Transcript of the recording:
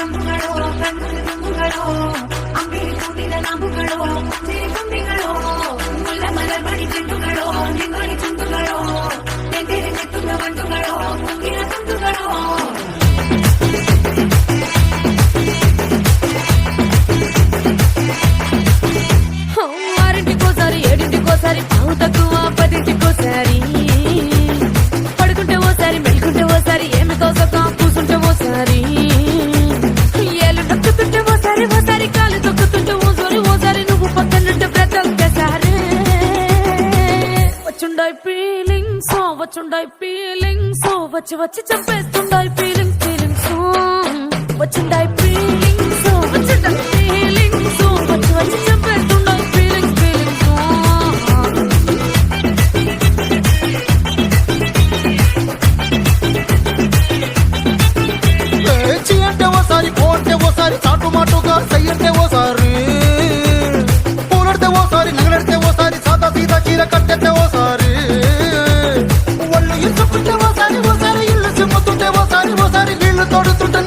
ಅಂಬುಗಳೋ ಕಣ್ಣು ತುಂಬುಗಳೋ ಅಂಗಡಿ ಕೂಡಿದ ನಾಮುಗಳೋ ಸಿರಿ ತುಂಬಿಗಳೋ ಮುಲ್ಲ ಮಲರ್ಮಣಿ ಚೆಂಡುಗಳೋ ನಿಂಗಣಿ ಚುಂಡುಗಳೋ ನೆಂದಿರಿ ನೆತ್ತುದ ಬಂಡುಗಳೋ ಮುಗಿನ ತುಂಡುಗಳೋ ఆరింటికోసారి ఏడింటికోసారి పావు తక్కువ పదింటికోసారి పడుకుంటే ఓసారి మెలుకుంటే ఓసారి ఏమి తోసక కూసుంటే ఓసారి ఏళ్ళు తొక్కుతుంటే ఓసారి ఓసారి కాలు తొక్కుతుంటే ఓసారి నువ్వు పక్కనుంటే ప్రతి ఒక్కసారి వచ్చుండాయి ఫీలింగ్స్ వచ్చి వచ్చి చంపేస్తుండాయి ఫీలింగ్స్ వచ్చిండాయి ఫీలింగ్స్ వచ్చిండాయి ఫీలింగ్స్ వచ్చి వచ్చి చంపేస్తుండాయి చాటు మాటుగా సయ్యంటే ఓసారి పూలడితే ఓసారి నగలడితే ఓసారి సాదా సీదా చీర కట్టెతే ఓసారి ఒళ్ళు ఇచ్చుకుంటే ఓసారి ఇల్లు చిమ్ముతుంటే ఓసారి నీళ్లు తోడుతుంటే